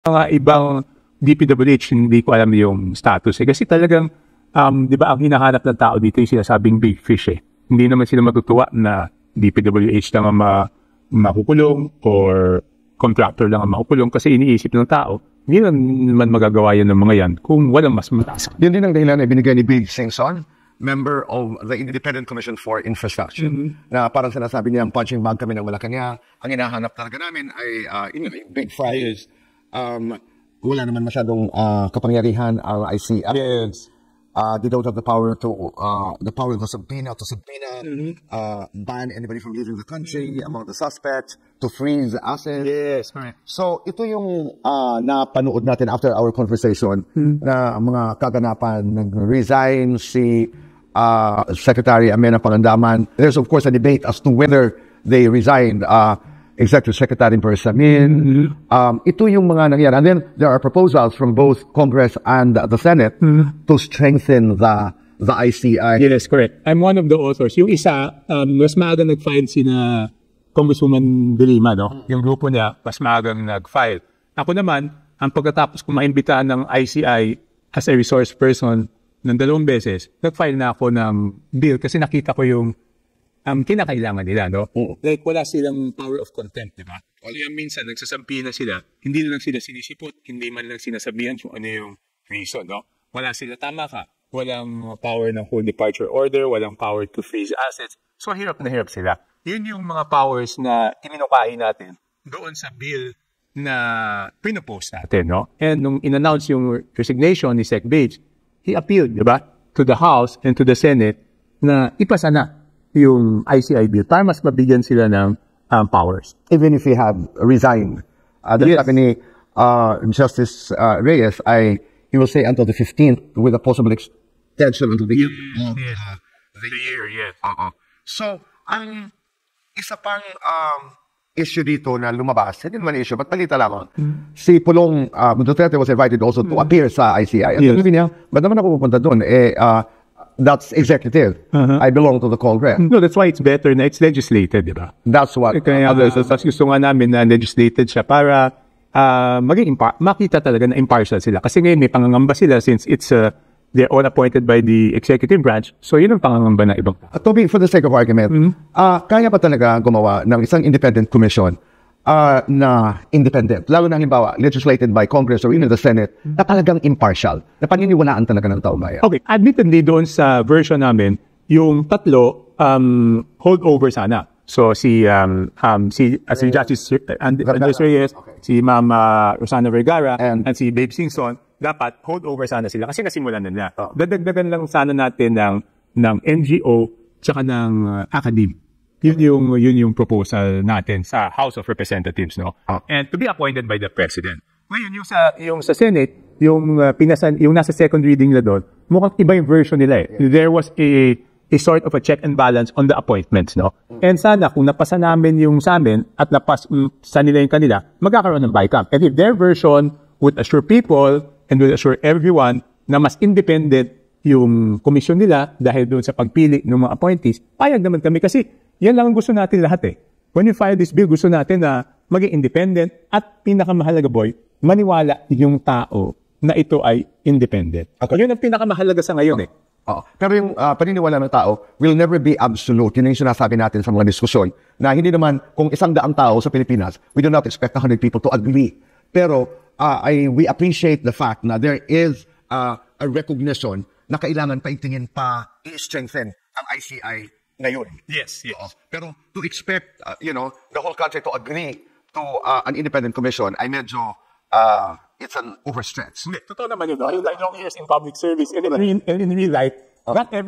mga ibang DPWH, hindi ko alam yung status. Kasi talagang, di ba, ang hinahanap ng tao dito yung sinasabing big fish. Hindi naman sila matutuwa na DPWH lang ang makukulong or contractor lang ang makukulong kasi iniisip ng tao, hindi naman magagawa yan ng mga yan kung walang mas mataas. Yun din ang dahilan na binigay ni Big Singson, member of the Independent Commission for Infrastructure, na parang sinasabi niya, punching bag kami ng Malacanang. Ang hinahanap talaga namin ay, big fries. Wala naman masyadong kapangyarihan ang ICI. Yes. They don't have the power to subpoena, ban anybody from leaving the country, among the suspects, to freeze assets. Yes, correct. So, ito yung napanood natin after our conversation na mga kaganapan, nag-resign si Secretary Amenah Pangandaman. There's of course a debate as to whether they resigned. Executive Secretary Persamin. Ito yung mga nangyari. And then there are proposals from both Congress and the Senate to strengthen the ICI. Yes, correct. I'm one of the authors. Yung isa, mas maaga nag-file sina Congresswoman De Lima, no? Yung grupo niya, mas maagang nag-file. Ako naman, ang pagkatapos ko maimbitahan ng ICI as a resource person ng 2 beses, nag-file na ako ng bill kasi nakita ko yung kinakailangan nila, no? Like, wala silang power of contempt, di ba? Kaya minsan, nagsasampi na sila, hindi na lang sila sinisipot, hindi man lang sinasabihan kung ano yung reason, no? Wala sila, tama ka. Walang power ng whole departure order, walang power to freeze assets. So, hirap na hirap sila. Yun yung mga powers na iminukain natin doon sa bill na pinopose natin, no? And nung in-announce yung resignation ni Sec. Bates, he appealed, di ba? To the House and to the Senate na ipasa na yung ICI bill para mas mabigyan sila ng powers. Even if he have resigned, sabi ni Justice Reyes, he will say until the 15th with a possible extension until the year. Yes. So, ang isa pang issue dito na lumabas, hindi naman issue, but palita lamang. Si Pulong Duterte was invited also to appear sa ICI. At sabi niya, ba't naman ako pupunta doon? That's executive. I belong to the Congress. No, that's why it's better na it's legislated, di ba? That's what. Kaya gusto nga namin na legislated siya para makita talaga na impartial sila. Kasi ngayon may pangangamba sila since it's they're all appointed by the executive branch. So yun ang pangangamba na ibang. Toby, for the sake of argument, kaya pa talaga gumawa ng isang independent commission na independent, lalo na halimbawa legislated by Congress or even the Senate, na talagang impartial, na paniniwalaan talaga ng taong bayan. Okay, admittedly doon sa version namin, yung 3 holdover sana. So si Justice Andres Reyes, si Ma'am Rosana Vergara, and si Babe Singson, dapat holdover sana sila kasi nasimulan na nila. Dadagdagan lang sana natin ng NGO tsaka ng academe. Yun yung proposal natin sa House of Representatives, no? And to be appointed by the President. Ngayon, yung sa Senate, yung nasa second reading na doon, mukhang iba yung version nila eh. There was a sort of a check and balance on the appointments, no? And sana, kung napasa namin yung sa amin at napasa nila yung kanila, magkakaroon ng BICAM. And if their version would assure people and would assure everyone na mas independent yung komisyon nila dahil doon sa pagpili ng mga appointees, payag naman kami kasi yan lang ang gusto natin lahat eh. When we file this bill, gusto natin na maging independent at pinakamahalaga, boy, maniwala yung tao na ito ay independent. Okay. Yun ang pinakamahalaga sa ngayon eh. Pero yung paniniwala ng tao will never be absolute. Yun yung sinasabi natin sa mga diskusyon na hindi naman kung 100 tao sa Pilipinas, we do not expect 100 people to agree. Pero we appreciate the fact na there is a recognition na kailangan paigtingin pa i-strengthen ang ICI ngayon. Yes. Pero to expect, the whole country to agree to an independent commission ay medyo, it's an overstretch. Totoo naman yun. I long years in public service and in real life,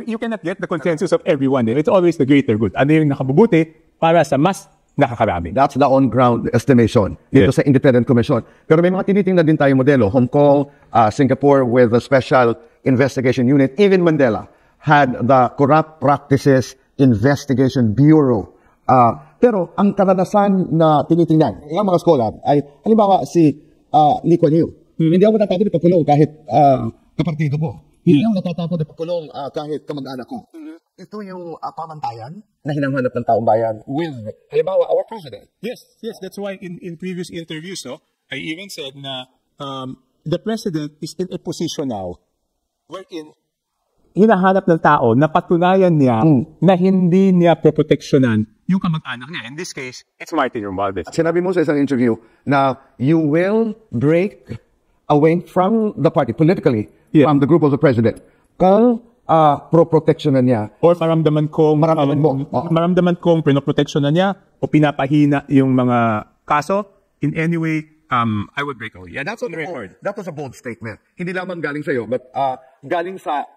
you cannot get the consensus of everyone. It's always the greater good. Ano yung nakabubuti para sa mas nakakarami. That's the on-ground estimation dito sa independent commission. Pero may mga tinitingnan din tayong modelo. Hong Kong, Singapore with a special investigation unit. Even Mandela had the Corrupt Practices Investigation Bureau. Pero ang karanasan na tinitingnan ng mga scholar ay, halimbawa si Lee Kuan Yew. Hindi ako natatakot na pakulong kahit kapartido ko. Hindi ako natatakot na pakulong kahit kamag-anak ko. Ito yung pamantayan na hinahanap ng taong bayan with, halimbawa, our president. Yes. That's why in previous interviews, no, I even said na the president is in a position now wherein hinahanap ng tao na patunayan niya na hindi niya proproteksyonan yung kamag-anak niya. In this case, it's Martin Romualdez. Sinabi mo sa isang interview na you will break away from the party politically, from the group of the president. Kung pro-protectionan niya. Or maramdaman kong pinoproteksyonan niya o pinapahina yung mga kaso, in any way, I would break away. Yeah, that's on the record. That was a bold statement. Hindi lamang galing sa'yo, but galing sa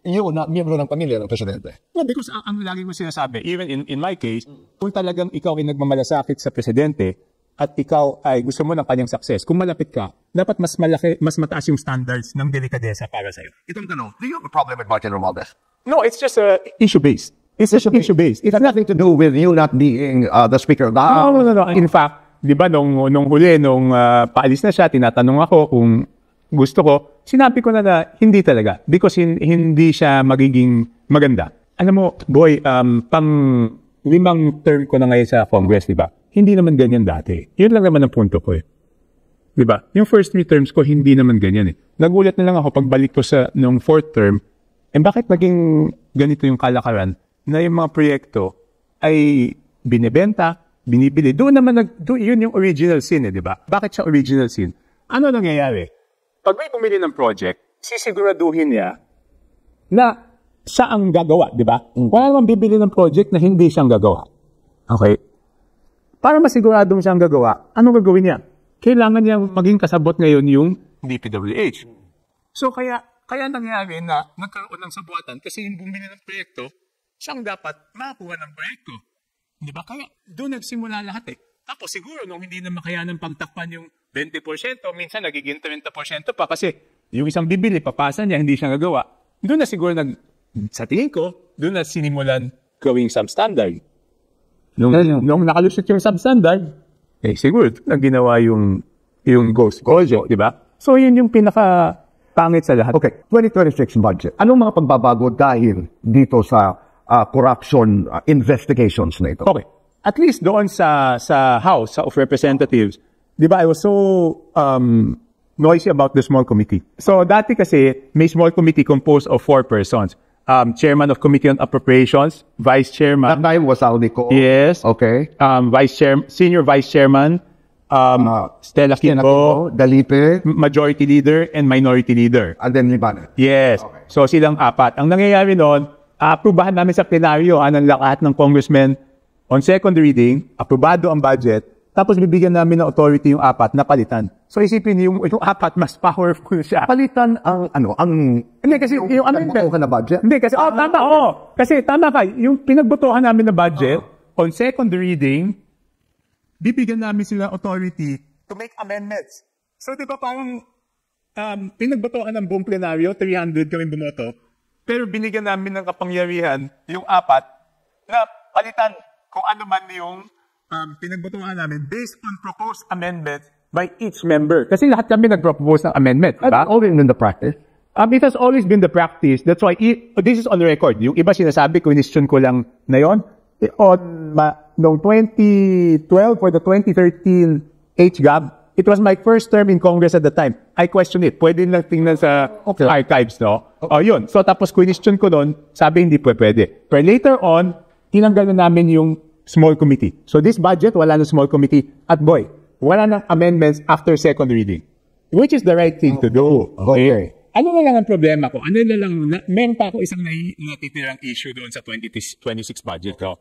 iyo na miyembro ng pamilya ng presidente. Yeah, because ang lagi mo sinasabi, even in my case, kung talagang ikaw ay nagmamalasakit sa presidente at ikaw ay gusto mo ng kanyang success, kung malapit ka, dapat mas mataas yung standards ng delikadesa para sa'yo. Itong tanong, do you have a problem with Martin Romualdez? No, it's just issue-based. It's issue-based. It has nothing to do with you not being the speaker of the House. No. In fact, di ba, nung huli, paalis na siya, tinatanong ako kung gusto ko, sinabi ko na hindi talaga. Because hindi siya magiging maganda. Alam mo, boy, pang 5 term ko na ngayon sa Congress, di ba? Hindi naman ganyan dati. Yun lang naman ang punto ko eh. Di ba? Yung first 3 terms ko, hindi naman ganyan eh. Nagulat na lang ako pagbalik ko nung 4th term, bakit naging ganito yung kalakaran na yung mga proyekto ay binibenta, binibili. Doon yun yung original sin eh, di ba? Bakit siya original sin? Ano nangyayari? Pag may pumili ng project, sisiguraduhin niya na siya ang gagawa, di ba? Wala namang bibili ng project na hindi siyang gagawa. Okay? Para masiguradong siyang gagawa, anong gagawin niya? Kailangan niya maging kasabot ngayon yung DPWH. So kaya nangyari na nagkaroon ng sabuatan kasi yung bumili ng proyekto, siyang dapat makakuha ng proyekto. Di ba? Kaya doon nagsimula lahat eh. Tapos siguro nung hindi na makayanan pagtakpan yung 20%, minsan nagiging 30% pa kasi yung isang bibili, papasa niya, hindi siya gagawa. Doon na siguro sa tingin ko, doon na sinimulan gawing substandard. Nung nakalusot yung substandard, siguro na ginawa yung ghost project, di ba? So yun yung pinaka-pangit sa lahat. Okay, 2026 budget. Anong mga pagbabago dahil dito sa corruption investigations na ito? Okay. At least doon sa House of Representatives, di ba, I was so noisy about the small committee. So dati kasi, may small committee composed of 4 persons. Chairman of Committee on Appropriations, Vice Chairman. That time was Aldico. Yes. Okay. Senior Vice Chairman, Stella Kimbo, Dalipe, Majority Leader, and Minority Leader. And then Libanon. Yes. Okay. So silang 4. Ang nangyayari noon, aprubahan namin sa plenaryo ng lahat ng congressmen on second reading, aprobado ang budget, tapos bibigyan namin ng authority yung 4 na palitan. So isipin yung 4 mas powerful siya. Palitan hindi kasi yung amendment ka na budget? Hindi kasi, kasi tama ka, yung pinagbotohan namin na budget, on second reading, bibigyan namin sila authority to make amendments. So di ba parang pinagbotohan ng buong plenaryo, 300 kami bumoto, pero binigyan namin ng kapangyarihan yung 4 na palitan kung ano man yung pinagbotohan namin based on proposed amendment by each member. Kasi lahat kami nag-propose ng amendment. Diba? That's always been the practice. It has always been the practice. That's why, this is on the record. Yung iba sinasabi, question ko lang na yun. Noong 2012 for the 2013 HGAB, it was my first term in Congress at the time. I questioned it. Pwede lang tingnan sa archives, no? Yun. So, tapos question ko doon, sabi hindi pwede. But later on, tinanggal na namin yung small committee. So, this budget, wala na small committee. At boy, wala nang amendments after second reading. Which is the right thing to do. Okay. Ano na lang ang problema ko? Meron pa ako isang natitirang issue doon sa 2026 budget ko.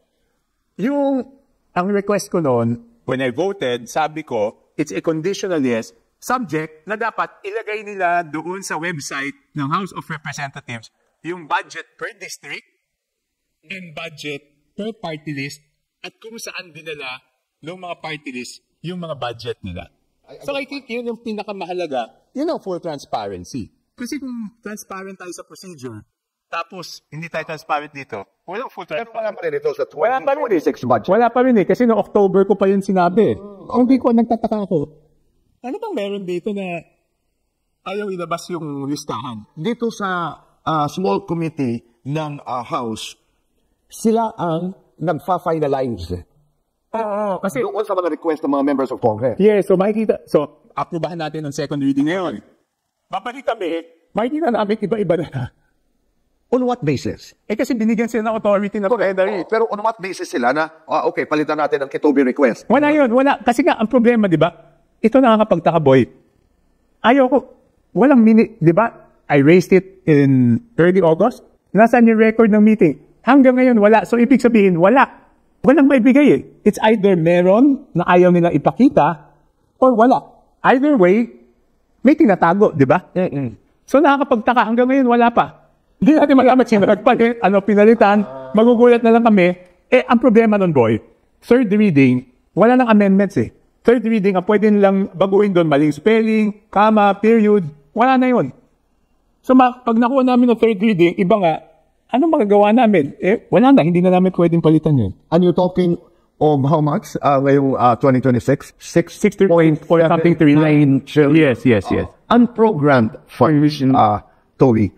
Ang request ko noon, when I voted, sabi ko, it's a conditional yes, subject na dapat ilagay nila doon sa website ng House of Representatives yung budget per district and budget per party list at kung saan dinala ng mga party list yung mga budget nila. So I think yun yung pinakamahalaga, yun ang full transparency. Kasi kung transparent tayo sa procedure, tapos hindi tayo transparent dito, walang full transparency. Wala pa rin ito sa 2026 budget. Wala pa rin kasi noong October ko pa yun sinabi. Hindi ko, nagtataka ako. Ano bang meron dito na ayaw ilabas yung listahan? Dito sa small committee ng House, sila ang nagfa-finalize Oo, kasi Doon sa mga request ng mga members of Congress. yes, so aprubahan natin ang second reading ngayon. Babalik kami, makikita namin iba-iba na. On what basis? Kasi binigyan sila ng authority na plenary. Pero on what basis sila na, okay, palitan natin ang Kitobi request? Wala yun, wala. Kasi nga, ang problema, di ba? Ito nakakapagtaka, boy. Walang minute, di ba? I raised it in early August. Nasaan yung record ng meeting? Hanggang ngayon, wala. So, ibig sabihin, wala. Walang maibigay eh. It's either meron na ayaw nilang ipakita or wala. Either way, may tinatago, di ba? So, nakakapagtaka. Hanggang ngayon, wala pa. Hindi natin malamat sino nagpalit, pinalitan, magugulat na lang kami. Ang problema nun, boy, third reading, wala nang amendments eh. Third reading, ang pwede nilang baguhin doon, maling spelling, comma, period, wala na yun. So, pag nakuha namin ng third reading, iba nga, anong magagawa namin? Wala na, hindi na namin pwedeng palitan yun. And you're talking of how much ngayong 2026? 6.4 something 39 trillion. Yes. Unprogrammed funds, Toby.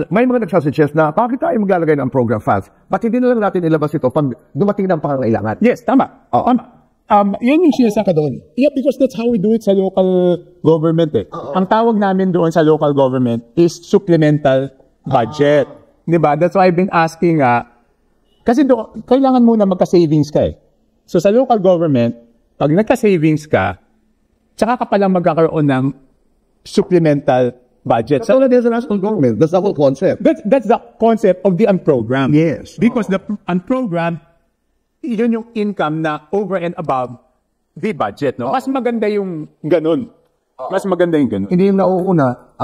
May mga nagsasuggest na bakit tayo maglalagay ng program funds? Ba't hindi na lang natin ilabas ito pag dumating ng pangangailangan? Yes, tama. Yan yung sinasaka doon. Yeah, because that's how we do it sa local government eh. Ang tawag namin doon sa local government is supplemental budget. Diba? That's why I've been asking kasi doon, kailangan muna magka-savings ka eh. So sa local government, pag nagka-savings ka, tsaka ka palang magkakaroon ng supplemental budget. So that is the national government. That's the whole concept. That's the concept of the unprogrammed. Yes. Because the unprogrammed, yun yung income na over and above the budget. No? Mas maganda yung ganun. Mas maganda yung ganun. Hindi yung nauuna,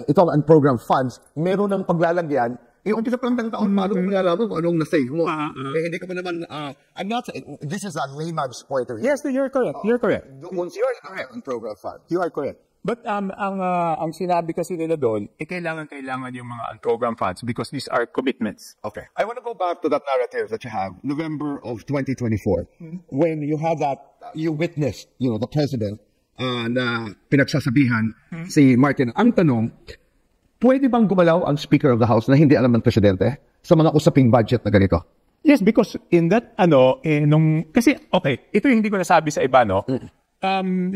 itong unprogrammed funds, meron ng paglalagyan, umpisa pa lang ng taon, paano kung nalaman mo anong na-save mo? Hindi ka pa naman, I'm not saying, this is a layman's point of view. Yes, you're correct. You're correct. Once you're unprogrammed funds. You are correct. But ang sinabi kasi nila doon, kailangan yung mga unprogrammed funds because these are commitments. Okay. I want to go back to that narrative that you have, November of 2024, when you had that, you witnessed, the president, na pinagsasabihan si Martin. Ang tanong, pwede bang gumalaw ang Speaker of the House na hindi alam ng presidente sa mga usaping budget na ganito? Yes, because in that, kasi, okay, ito yung hindi ko nasabi sa iba, no?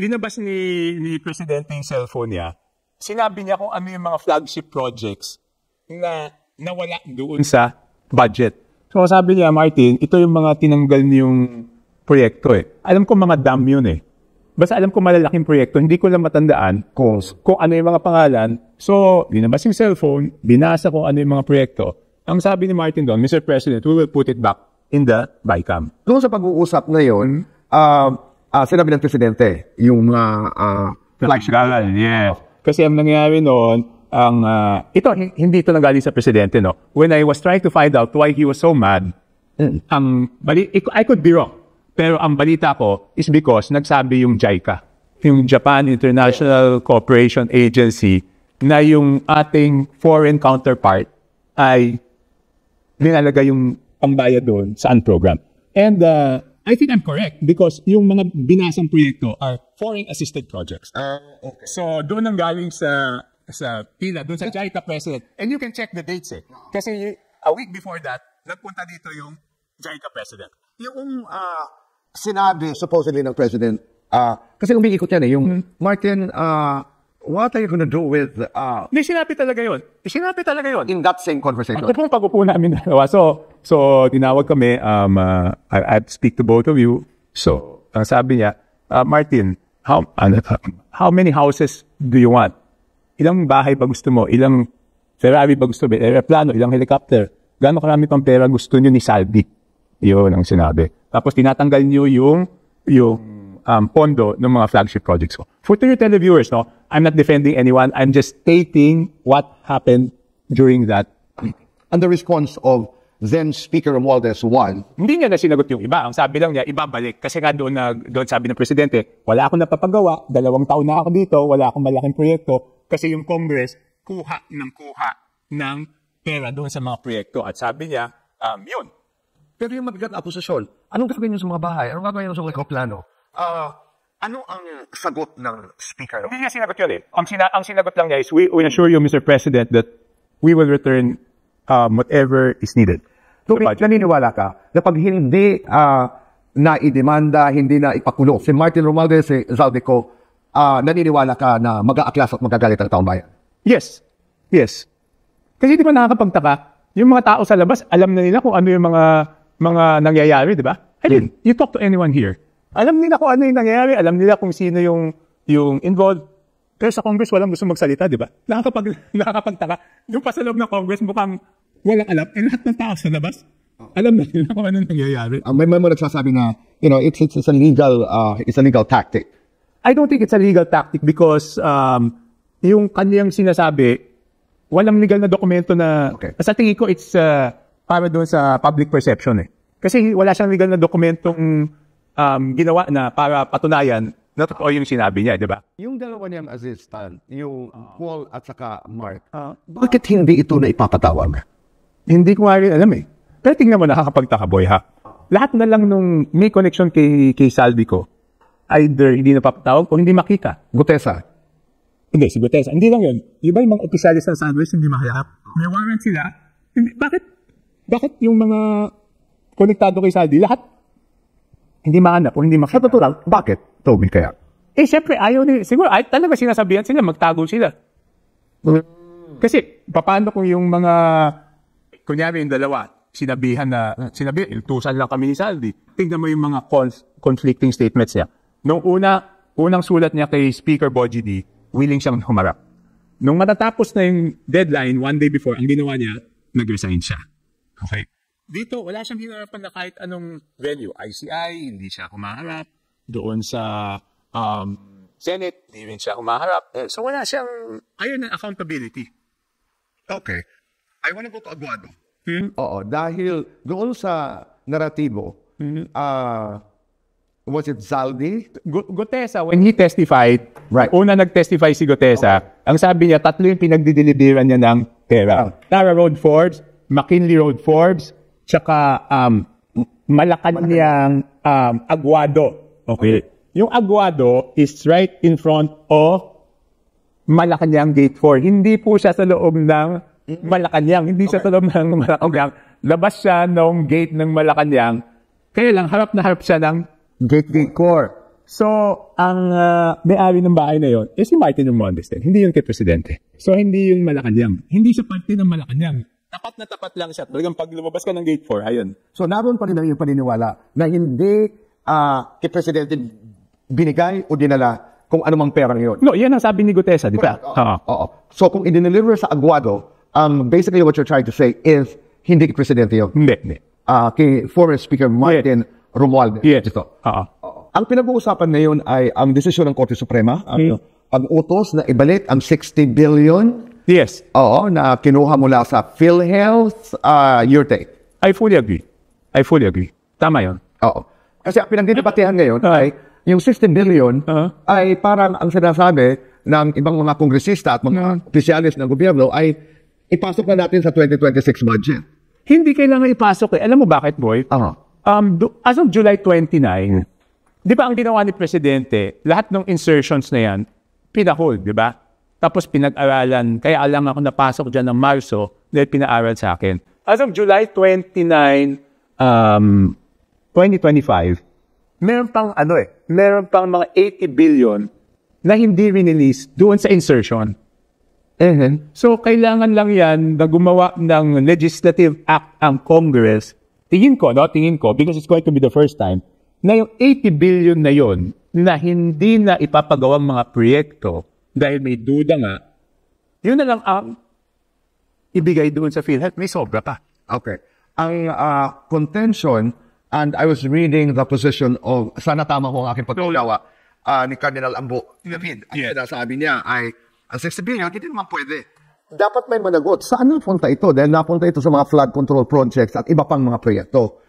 Linabas ni Presidente yung cellphone niya, sinabi niya kung ano yung mga flagship projects na nawala doon sa budget. So sabi niya, Martin, ito yung mga tinanggal niyong proyekto eh. Alam ko mga dam yun eh. Basta alam ko malalaking proyekto, hindi ko lang matandaan kung ano yung mga pangalan. So, linabas yung cellphone, binasa kung ano yung mga proyekto. Ang sabi ni Martin doon, Mr. President, we will put it back in the BICAM. Doon sa pag-uusap na yun, sinabi ng presidente, yung flagship. Yeah. Kasi ang nangyari noon, hindi ito nanggaling sa presidente, no? When I was trying to find out why he was so mad, I could be wrong. Pero ang balita ko is because nagsabi yung JICA, yung Japan International Cooperation Agency, na yung ating foreign counterpart ay nilalagay yung pambayad doon sa unprogram. And I think I'm correct because yung mga binasang proyekto are foreign-assisted projects. Okay. So doon ang galing sa pila, doon sa JICA president. And you can check the dates eh. Kasi a week before that, nagpunta dito yung JICA president. Yung sinabi supposedly ng president, kasi umiikot yan eh, yung Martin, what are you gonna do with... Hindi, sinabi talaga yun. In that same conversation. Ito pong pag-upo namin dalawa. So tinawag kami, I'd speak to both of you. So, ang sabi niya, Martin, how many houses do you want? Ilang bahay ba gusto mo? Ilang Ferrari ba gusto mo? Aeroplano, ilang helicopter? Gaano karami pang pera gusto niyo ni Salvi? Yun ang sinabi. Tapos tinatanggal niyo yung pondo ng mga flagship projects ko. For your televiewers, no, I'm not defending anyone. I'm just stating what happened during that meeting. And the response of then Speaker Romualdez won. Hindi niya na sinagot yung iba. Ang sabi lang niya, ibabalik. Kasi nga doon sabi ng presidente, wala akong napapagawa, 2 taon na ako dito, wala akong malaking proyekto. Kasi yung Congress, kuha ng pera doon sa mga proyekto. At sabi niya, yun. Pero yung mabigat na akusasyon, anong gagawin niyo sa mga bahay? Anong gagawin niyo sa mga plano? Ano ang sagot ng Speaker? Hindi niya sinagot yun eh. Ang sinagot lang niya is, we assure you, Mr. President, that we will return whatever is needed. So, naniniwala ka na pag hindi na idemanda, hindi na ipakulong. Si Martin Romualdez, si Zaldico, naniniwala ka na mag-aaklas at magagalit ang taong bayan? Yes. Yes. Kasi di ba nakakapagtaka, yung mga tao sa labas, alam na nila kung ano yung mga nangyayari, di ba? I mean, you talk to anyone here. Alam nila kung ano yung nangyayari, alam nila kung sino yung involved. Pero sa Congress, walang gusto magsalita, di ba? Nakakapagtaka. Yung pa sa loob ng Congress, mukhang walang alam. Eh, lahat ng tao sa labas, alam na nila kung ano nangyayari. May mo nagsasabi na, it's a legal tactic. I don't think it's a legal tactic because yung kanyang sinasabi, walang legal na dokumento na, sa tingin ko, it's para doon sa public perception eh. Kasi wala siyang legal na dokumentong ginawa na para patunayan na totoo yung sinabi niya, di ba? Yung dalawa niyang assistant, yung Paul at saka Mark, bakit hindi ito na ipapatawag? Hindi ko nga rin alam eh. Pero tingnan mo, nakakapagtaka, boy, ha? Lahat na lang nung may connection kay Saldico, either hindi napapatawag o hindi makita. Gutesa? Hindi, si Gutesa. Hindi lang yun. Iba yung mga opisyalis ng Sunrise, hindi mahayap. May warrant sila. Bakit yung mga konektado kay Saldi, lahat hindi mahanap o hindi makita? Sa totoo lang, bakit, Toby, kaya? Eh, syempre, ayaw nila. Siguro, talaga sinasabihan sila, magtago sila. Kasi, paano kung yung mga, kunyari yung dalawa, sinabihan, iltusan lang kami ni Saldi. Tingnan mo yung mga conflicting statements niya. Nung unang sulat niya kay Speaker Bogie D, willing siyang humarap. Nung matatapos na yung deadline, one day before, ang ginawa niya, nag-resign siya. Okay. Dito, wala siyang hinarapan na kahit anong venue. ICI, hindi siya humaharap. Doon sa Senate, hindi rin siya humaharap. So wala siyang, ayun ang accountability. Okay. I wanna go to Aguado. Oo, dahil doon sa naratibo, was it Zaldi? Gutesa, when he testified, right. Una nag-testify si Gutesa, ang sabi niya, 3 yung pinagdideliveran niya ng pera. Tara Road Forbes, McKinley Road Forbes, tsaka Malacanang Aguado. Okay. Yung Aguado is right in front of Malacanang Gate 4. Hindi po siya sa loob ng Malacanang. Hindi siya sa loob ng Malacanang. Labas siya ng gate ng Malacanang. Kaya lang, harap na harap siya ng Gate 4. So, ang may-ari ng bahay na yon is si Martin Romualdez din. Hindi yun kay Presidente. So, hindi yung Malacanang. Hindi siya parte ng Malacanang. Tapat na tapat lang siya. Talagang pag lumabas ka ng Gate 4, ayun. So, naroon pa rin yung paniniwala na hindi kay Presidente binigay o dinala kung anumang pera ngayon. No, yan ang sabi ni Gutesa, di ba? Oo. So, kung i-deliver sa Aguado, basically what you're trying to say is hindi kay Presidente yun. Hindi. Kay former Speaker Martin Romualdez. Yes. Ito. Ang pinag-uusapan ngayon ay ang desisyon ng Korte Suprema, ang utos na ibalik ang 60 billion. Yes. Oo, na kinuha mula sa PhilHealth, your take. I fully agree. Tama yun. Oo. Kasi ang pinagdidebatehan ngayon ay yung 16 billion ay parang ang sinasabi ng ibang mga kongresista at mga opisyalis ng gobyerno ay ipasok na natin sa 2026 budget. Hindi kailangan ipasok eh. Alam mo bakit, boy? As of July 29, di ba ang ginawa ni Presidente, lahat ng insertions na yan, pinahold, di ba? Tapos pinag-aralan, kaya alam ako napasok dyan ng Marso, dahil pinaaral sa akin. As of July 29, 2025, meron pang mga 80 billion na hindi rinelease doon sa insertion. So, kailangan lang yan na gumawa ng legislative act ang Congress. Tingin ko, because it's going to be the first time, na yung 80 billion na yon na hindi na ipapagawang mga proyekto dahil may duda nga, yun na lang ang ibigay doon sa PhilHealth. May sobra pa. Okay. Ang contention, and I was reading the position of, sana tama ko ang aking pagkulawa, ni Cardinal Ambo. Ang sinasabi niya ay, ang 60 billion, hindi naman pwede. Dapat may managot. Saan napunta ito? Dahil napunta ito sa mga flood control projects at iba pang mga proyekto.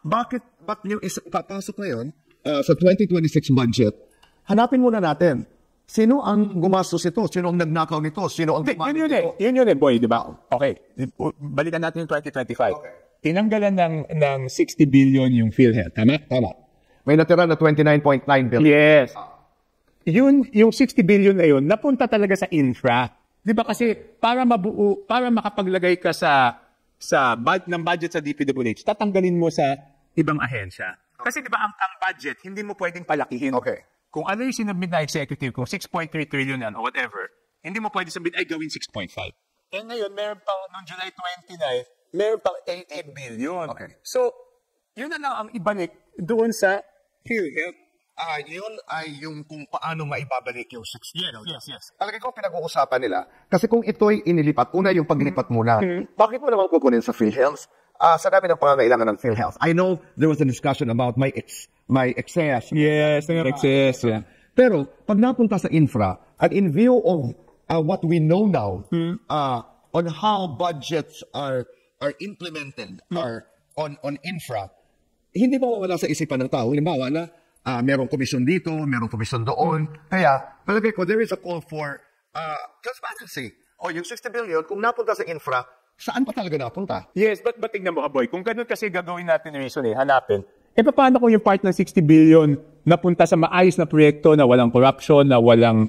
Ba't yung ipapasok ngayon sa 2026 budget? Hanapin muna natin. Sino ang gumastos ito? Sino ang nagnakaw nito? Sino ang Yun yun, boy, di ba? Okay. Balikan natin yung 2025. Okay. Tinanggalan ng 60 billion yung PhilHealth. Tama? May natira na 29.9 billion. Yes. Yung 60 billion na yun, napunta talaga sa infra. Di ba kasi para makapaglagay ka ng budget sa DPWH, tatanggalin mo sa ibang ahensya. Kasi di ba ang budget, hindi mo pwedeng palakihin. Okay. Kung ano yung sinabit na executive, kung 6.3 trillion yan o whatever, hindi mo pwede sabihin, ay gawin 6.5. Eh ngayon, meron pang, noong July 29, meron pang 88 billion. Okay. So, yun na lang ang ibalik doon sa PhilHealth. Yun ay yung kung paano maibabalik yung 60. Yes. Talaga ko pinag-uusapan nila. Kasi kung ito'y inilipat, una yung paglipat muna, bakit mo naman kukunin sa PhilHealth? Sa dami ng pangangailangan ng PhilHealth. I know there was a discussion about my excess. Yes, excess. Yeah. Pero, pag napunta sa infra, at in view of what we know now, on how budgets are implemented on infra, hindi ba wala sa isipan ng tao? Halimbawa na, merong komisyon dito, merong komisyon doon. Kaya, palagay ko, there is a call for transparency. O yung 60 billion, kung napunta sa infra, saan pa talaga napunta? Yes, but tignan mo, boy, kung ganun kasi gagawin natin ni Reason hanapin, paano kung yung part ng 60 billion napunta sa maayos na proyekto na walang corruption, na walang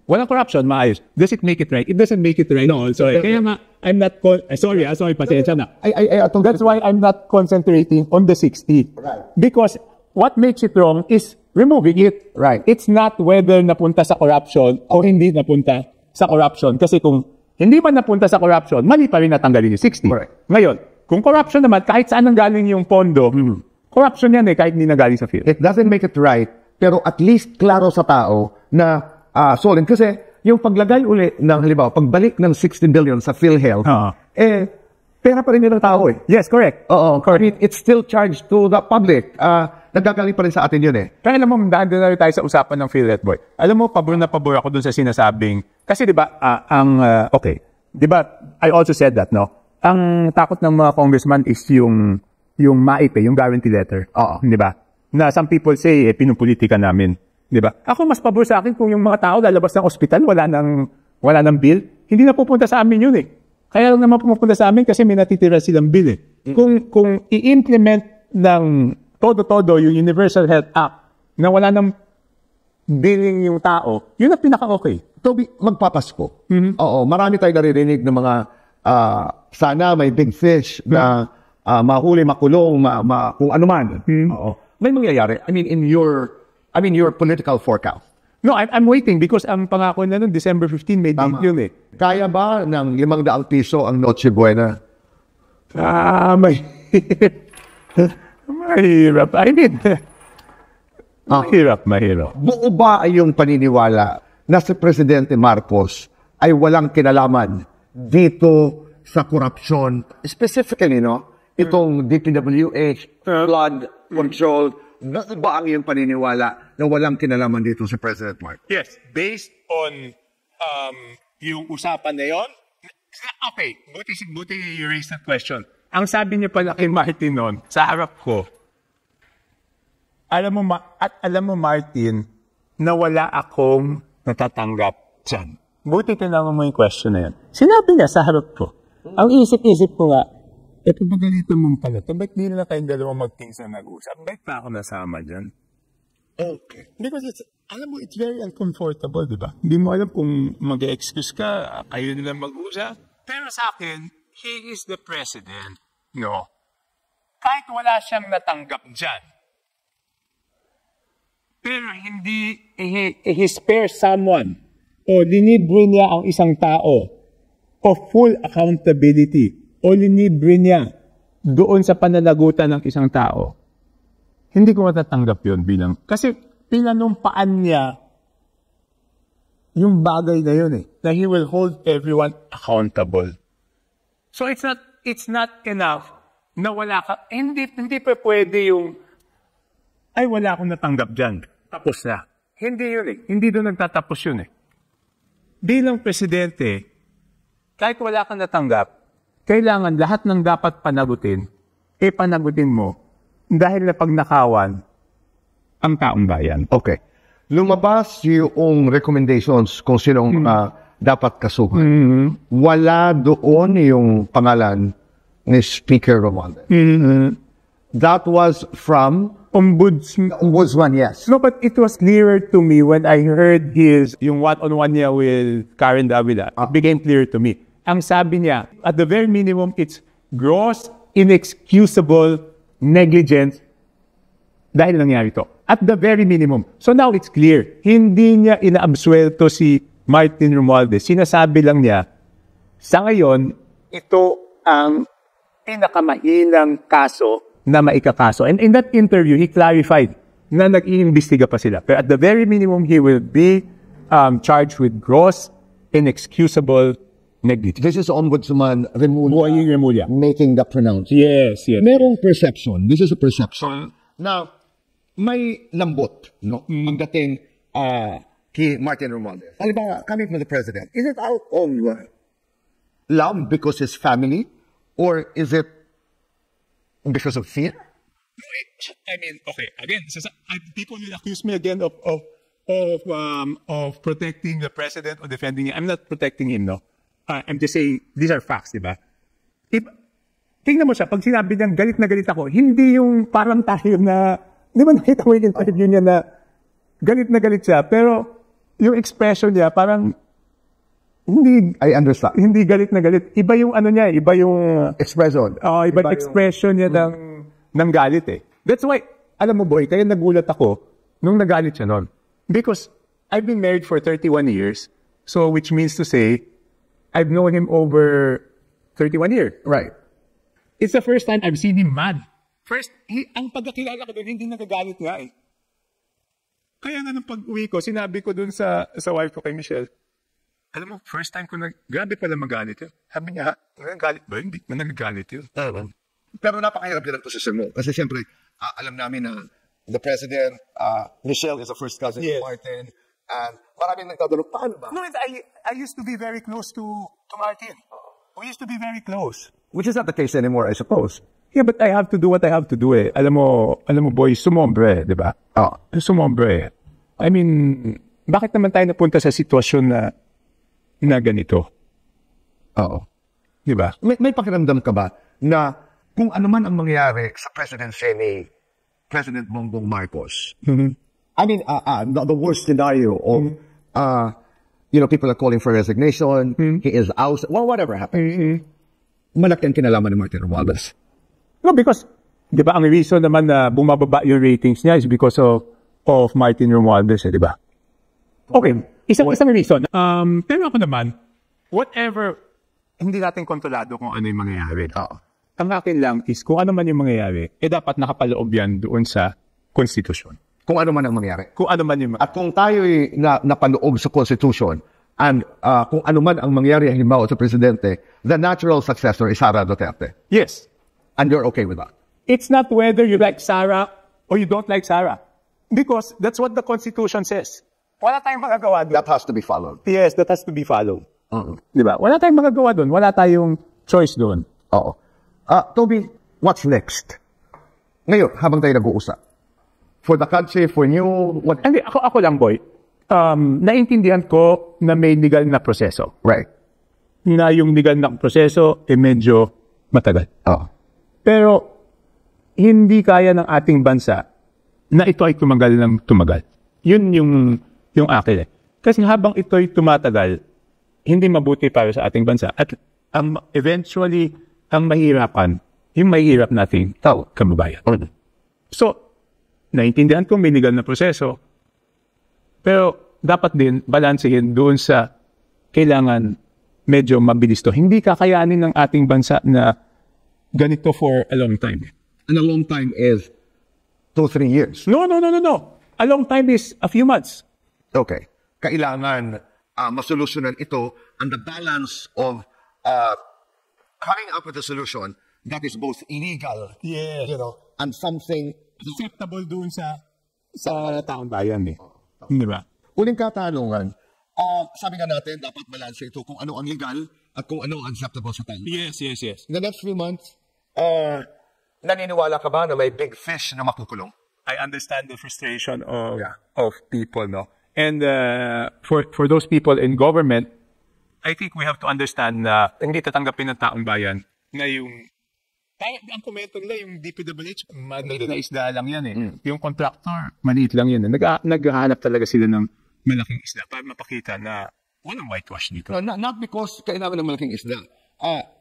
corruption, maayos. Does it make it right? It doesn't make it right. No, sorry. Kaya nga, I'm not, sorry, pasensya na. That's why I'm not concentrating on the 60. Right. Because what makes it wrong is removing it. Right. It's not whether napunta sa corruption o hindi napunta sa corruption. Kasi kung hindi man napunta sa corruption, mali pa rin natanggalin yung 60. Right. Ngayon, kung corruption naman, kahit saan nanggaling yung pondo, corruption yan kahit hindi nanggaling sa field. It doesn't make it right, pero at least klaro sa tao na solid. Kasi yung paglagay uli ng, halimbawa, pagbalik ng 16 billion sa PhilHealth, pera pa rin ng tao eh. Yes, correct. Oo, correct. I mean, it's still charged to the public. Nagagaling pa rin sa atin yun eh. Pero alam mo, dahil na rin tayo sa usapan ng PhilHealth, boy. Alam mo, pabor na pabor ako dun sa sinasabing, kasi di ba, okay, di ba, I also said that, no? Ang takot ng mga congressman is yung MAIP, yung guarantee letter. Oo. Di ba? Na some people say, pinupolitika namin. Di ba? Ako, mas pabor sa akin kung yung mga tao lalabas ng ospital, wala ng bill. Hindi na pupunta sa amin yun eh. Kaya lang naman pupunta sa amin kasi may natitira silang bill eh. Kung i-implement ng todo-todo yung Universal Health Act na wala ng billing yung tao, yun ang pinaka-okay. Toby, magpapasko. Oo, marami tayo naririnig ng mga sana may big fish na mahuli, makulong, kung ano man. Oo. May mangyayari. I mean, your political forecast. No, I'm waiting because ang pangako na noon, December 15, may date yun eh. Kaya ba ng 500 piso ang Noche Buena? Mahirap. I mean, mahirap. Buo ba ay yung paniniwala na si Presidente Marcos ay walang kinalaman dito sa korupsyon? Specifically, itong DPWH, flood control, ba ang iyong paniniwala na walang kinalaman dito si President Marcos? Yes, based on yung usapan na yon. Okay, buti you raised that question. Ang sabi niya pala kay Martin noon, sa harap ko, alam mo Martin, na wala akong natatanggap dyan. Buti tinanong mo yung question na yan. Sinabi niya sa harap ko. Ang isip-isip ko nga, ito ba ganito mong pala? Ba't di na kayong dalawang mag-teams na nag-usap? Ba't pa ako nasama dyan? Okay. Because it's very uncomfortable, di ba? Hindi mo alam kung mag-excuse ka, kayo nilang mag-usap. Pero sa akin, he is the president. No. Kahit wala siyang natanggap dyan. Pero hindi, he spares someone. O linibre niya ang isang tao. O full accountability. O linibre niya doon sa pananagutan ng isang tao. Hindi ko matatanggap yun bilang. Kasi pinanumpaan niya yung bagay na yun eh. Na he will hold everyone accountable. So it's not enough na wala ka. Hindi pa pwede yung ay wala akong natanggap dyan. Tapos na. Hindi yun eh. Hindi doon nagtatapos yun eh. Bilang presidente, kahit wala kang natanggap, kailangan lahat ng dapat panagutin, panagutin mo dahil na pagnakawan ang taong bayan. Okay. Lumabas yung recommendations kung sinong dapat kasuhan. Wala doon yung pangalan ni Speaker Romualdez. That was from Ombudsman, yes. No, but it was clearer to me when I heard yung one-on-one niya with Karen Davila. It became clear to me. Ang sabi niya, at the very minimum, it's gross, inexcusable negligence dahil nangyari to. At the very minimum. So now it's clear. Hindi niya inaabsuelto si Martin Romualdez. Sinasabi lang niya, sa ngayon, ito ang pinakamahinang kaso na maikakaso. And in that interview, he clarified na nag-iimbestiga pa sila. Pero at the very minimum, he will be charged with gross, inexcusable negligence. This is Ombudsman Remulla making the pronouncement. Yes, yes. Merong perception. This is a perception. Now, may lambot, no? Pagdating kay Martin Romualdez. Halimbawa, coming from the president, is it out of love because his family? Or is it because of fear? I mean, okay, again, people will accuse me again of protecting the president or defending him. I'm not protecting him, no? I'm just saying, these are facts, di ba? Tingnan mo siya, pag sinabi niyang galit na galit ako, hindi yung parang tayo na, di ba nakita mo yung interview niya na galit siya, pero yung expression niya parang hindi, I understand. Hindi galit na galit. Iba yung ano niya, iba yung expression. Iba yung expression niya ng galit eh. That's why, alam mo boy, kaya nagulat ako nung nagalit siya noon. Because I've been married for 31 years, so which means to say, I've known him over 31 years. Right. It's the first time I've seen him mad. First, ang pagkakilala ko doon, hindi nagagalit nga eh. Kaya nga nung pag-uwi ko, sinabi ko doon sa wife ko kay Michelle, alam mo, first time ko grabe pala magalit yun. Sabi niya, nagagalit ba? Hindi na nagagalit yun. Pero napakahirap din ang posisyon mo. Kasi siyempre, alam namin na the president, Michelle is a first cousin to Martin, and maraming nagtatanong, paano ba? No, I used to be very close to Martin. We used to be very close. Which is not the case anymore, I suppose. Yeah, but I have to do what I have to do eh. Alam mo boy, sumombre, di ba? Sumombre. I mean, bakit naman tayo napunta sa sitwasyon na ganito? Oo. Di ba? May pakiramdam ka ba na kung ano man ang mangyari sa presidency ni President Bongbong Marcos, I mean, the worst scenario of, people are calling for resignation, he is out, well, whatever happens. Malaki ang kinalaman ni Martin Romualdez. No, because, di ba, ang reason naman na bumababa yung ratings niya is because of Martin Romualdez, di ba? Okay, isang reason. Pero ako naman, whatever, hindi natin kontrolado kung ano yung mangyayari. Ang akin lang is, kung ano man yung mangyayari, dapat nakapaloob yan doon sa konstitusyon. Kung ano man ang mangyari. Kung ano man yung At kung tayo'y napaloob sa konstitusyon, and kung ano man ang mangyari halimbawa sa presidente, the natural successor is Sara Duterte. Yes. And you're okay with that? It's not whether you like Sara or you don't like Sara. Because that's what the Constitution says. Wala tayong magagawa doon. That has to be followed. Yes, that has to be followed. Diba? Wala tayong magagawa doon. Wala tayong choice doon. Oo. Toby, what's next? Ngayon, habang tayo nag-uusap. For the country, for you, what? Hindi, ako lang, boy. Naintindihan ko na may legal na proseso. Right. Na yung legal na proseso, medyo matagal. Pero, hindi kaya ng ating bansa na ito ay tumagal ng tumagal. Yun yung akin eh. Kasi habang ito ay tumatagal, hindi mabuti para sa ating bansa. At eventually, ang mahirapan, yung mahirap nating kababayan. So, naintindihan ko may legal na proseso, pero dapat din balansehin doon sa kailangan medyo mabilis to. Hindi kakayanin ng ating bansa na ganito for a long time. And a long time is 2-3 years. No. A long time is a few months. Okay. Kailangan masolusyonan ito and the balance of coming up with a solution that is both illegal, and something acceptable doon sa taong bayan eh. Di ba? Uling katanungan, sabi nga natin, dapat balanse ito kung ano ang legal at kung ano ang acceptable sa taong. Yes. In the next few months, naniniwala ka ba na may big fish na makukulong? I understand the frustration of people, no? And for those people in government, I think we have to understand na hindi tatanggapin ng taong bayan na ang komento nila, yung DPWH, maliit na isda lang yan eh. Yung contractor, maliit lang yan. Naghahanap talaga sila ng malaking isda para mapakita na walang whitewash dito. No, not because kailangan ng malaking isda.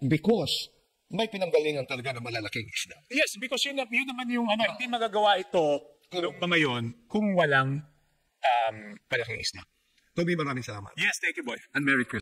Because may pinanggalingan talaga ng malalaking isda. Yes, because yun naman yung hindi magagawa ito pa ngayon kung walang malaking isda. Toby, maraming salamat. Yes, thank you, boy. And Merry Christmas.